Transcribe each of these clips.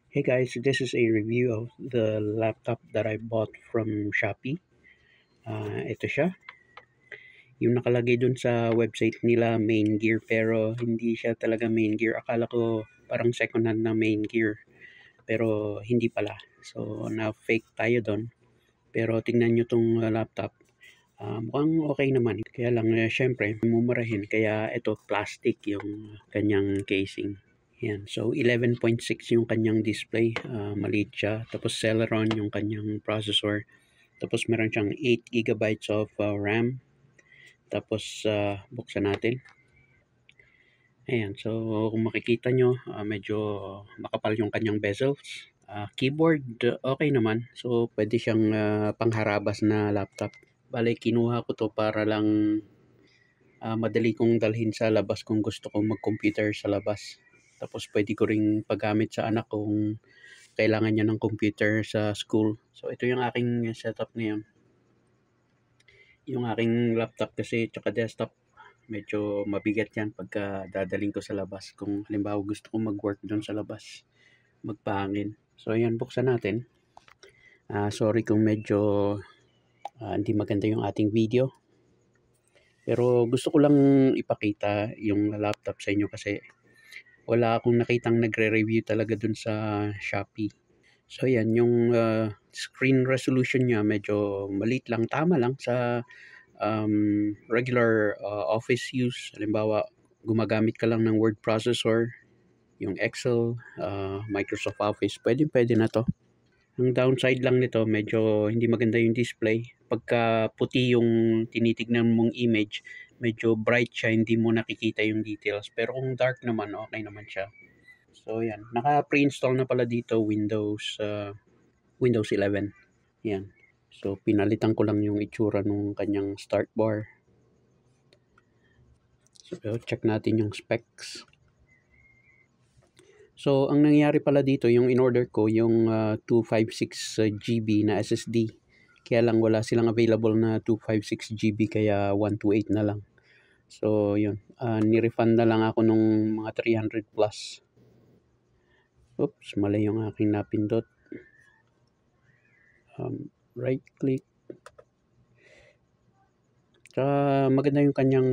Hey guys, this is a review of the laptop that I bought from Shopee. Ito siya. Yung nakalagay dun sa website nila main gear pero hindi siya talaga main gear. Akala ko parang second hand na main gear pero hindi pala. So na-fake tayo dun. Pero tingnan nyo tong laptop. Mukhang okay naman. Kaya lang syempre mumurahin. Kaya ito plastic yung kanyang casing. Yan. So 11.6 yung kanyang display, maliit siya. Tapos Celeron yung kanyang processor. Tapos meron siyang 8 gigabytes of RAM. Tapos buksan natin. Ayan. So kung makikita nyo, medyo makapal yung kanyang bezels. Keyboard, okay naman. So pwede siyang pangharabas na laptop. Bale, kinuha ko to para lang madali kong dalhin sa labas kung gusto kong mag-computer sa labas. Tapos pwede ko ring paggamit sa anak kung kailangan niya ng computer sa school. So ito yung aking setup ngayon. Yung aking laptop kasi tsaka desktop, medyo mabigat yan pagka dadaling ko sa labas. Kung halimbawa gusto kong mag-work doon sa labas, magpahangin. So ayan, buksan natin. Sorry kung medyo hindi maganda yung ating video. Pero gusto ko lang ipakita yung laptop sa inyo kasi wala akong nakitang nagre-review talaga dun sa Shopee. So yan, yung screen resolution niya medyo maliit lang, tama lang sa regular office use. Halimbawa, gumagamit ka lang ng word processor, yung Excel, Microsoft Office, pwede na to. Ang downside lang nito, medyo hindi maganda yung display. Pagka puti yung tinitignan mong image, medyo bright siya, hindi mo nakikita yung details. Pero kung dark naman, okay naman siya. So yan, naka-pre-install na pala dito Windows 11. Yan. So pinalitan ko lang yung itsura nung kanyang start bar. So check natin yung specs. So ang nangyari pala dito, yung in-order ko, yung 256 GB na SSD. Kaya lang wala silang available na 256 GB kaya 128 na lang. So yun, ni-refund na lang ako nung mga 300 plus. Oops, mali yung aking napindot. Right click. Tsaka maganda yung kanyang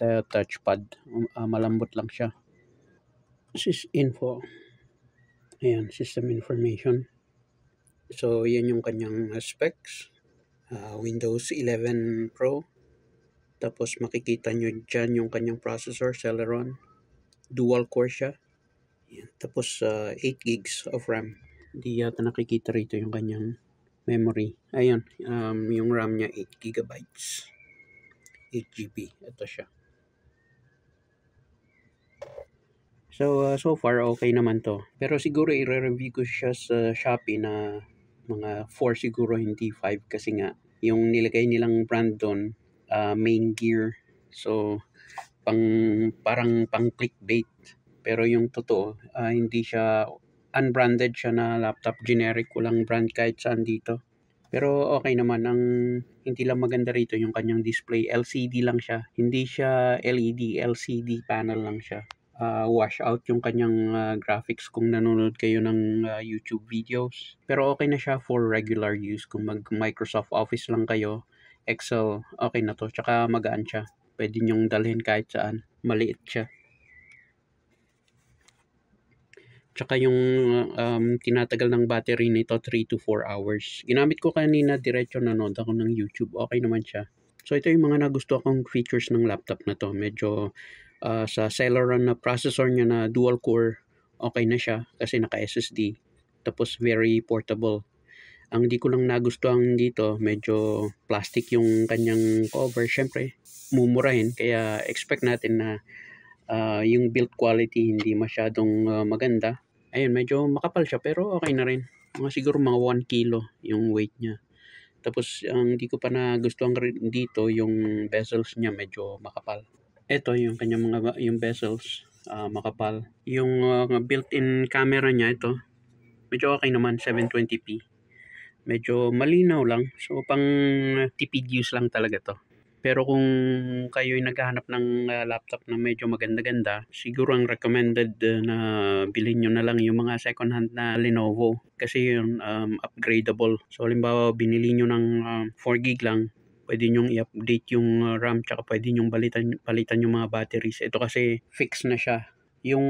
touchpad. Malambot lang siya. Info. Ayan, system information. So yan yung kanyang specs. Windows 11 Pro. Tapos makikita nyo dyan yung kanyang processor, Celeron. Dual core siya. Ayan. Tapos 8 gigs of RAM. Hindi yata nakikita rito yung kanyang memory. Ayun, yung RAM niya 8 gigabytes. 8 GB. Ito siya. So far okay naman to. Pero siguro i-review ko siya sa Shopee na mga 4 siguro, hindi 5 kasi nga yung nilagay nilang brand doon, main gear. So parang pang clickbait. Pero yung totoo, hindi siya unbranded siya na laptop, generic, walang brand kahit saan dito. Pero okay naman. Ang hindi lang maganda rito yung kanyang display, LCD lang siya. Hindi siya LED, LCD panel lang siya. Wash out yung kanyang graphics kung nanonood kayo ng YouTube videos. Pero okay na siya for regular use. Kung mag Microsoft Office lang kayo, Excel, okay na to. Tsaka magaan siya. Pwede nyong dalhin kahit saan. Maliit siya. Tsaka yung tinatagal ng battery nito 3 to 4 hours. Ginamit ko kanina, diretso nanood ako ng YouTube. Okay naman siya. So ito yung mga nagustuhan kong features ng laptop na to. Medyo sa Celeron na processor niya na dual core, okay na siya kasi naka SSD. Tapos very portable. Ang di ko lang nagustuhan dito, medyo plastic yung kanyang cover. Syempre, mumurahin. Kaya expect natin na yung build quality hindi masyadong maganda. Ayun, medyo makapal siya pero okay na rin. Siguro mga 1 kilo yung weight niya. Tapos ang di ko pa nagustuhan dito, yung bezels niya medyo makapal. Ito yung kanyang yung bezels, makapal. Yung built-in camera niya, ito medyo okay naman, 720p. Medyo malinaw lang. So pang tipid use lang talaga to. Pero kung kayo'y naghahanap ng laptop na medyo maganda-ganda, siguro ang recommended na bilhin niyo na lang yung mga second hand na Lenovo kasi yun upgradable. So halimbawa binili niyo ng 4 gig lang, pwede niyong i-update yung RAM tsaka pwede niyong palitan yung mga batteries. Ito kasi fix na siya. Yung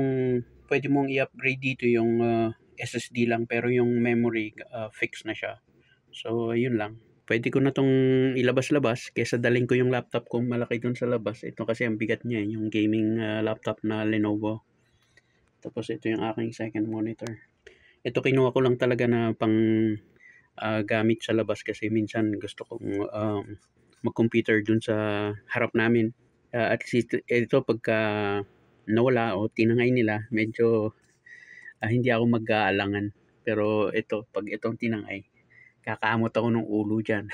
pwede mong i-upgrade dito yung SSD lang pero yung memory fix na siya. So yun lang. Pwede ko na 'tong ilabas-labas kaysa dalhin ko yung laptop kong malaki dun sa labas. Ito kasi ang bigat niya, yung gaming laptop na Lenovo. Tapos ito yung aking second monitor. Ito kinuha ko lang talaga na pang gamit sa labas kasi minsan gusto kong mag-computer dun sa harap namin. At least ito pagka nawala o tinangay nila, medyo hindi ako mag-aalangan. Pero ito, pag itong tinangay, kakamot ako ng ulo diyan.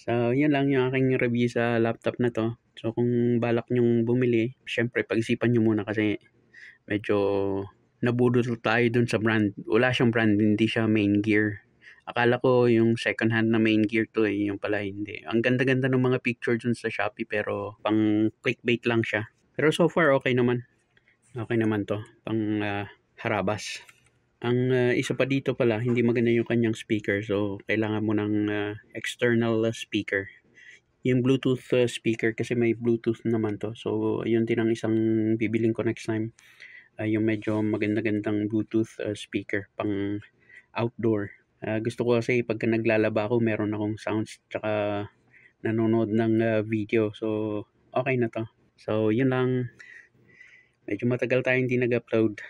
So, yun lang yung aking review sa laptop na 'to. So, kung balak niyong bumili, siyempre pag-isipan niyo muna kasi medyo nabudol tayo dun sa brand. Wala siyang brand, hindi siya main gear. Akala ko yung second hand na main gear 'to, yung pala hindi. Ang ganda-ganda ng mga picture dun sa Shopee pero pang clickbait lang siya. Pero so far okay naman. Okay naman 'to, pang harabas. Ang isa pa dito pala, hindi maganda yung kanyang speaker. So, kailangan mo ng external speaker. Yung Bluetooth speaker kasi may Bluetooth naman to. So, yun din ang isang bibiling ko next time. Yung medyo maganda-gandang Bluetooth speaker pang outdoor. Gusto ko kasi pagka naglalaba ako, meron akong sounds tsaka nanonood ng video. So, okay na to. So, yun lang. Medyo matagal tayong hindi nag-upload.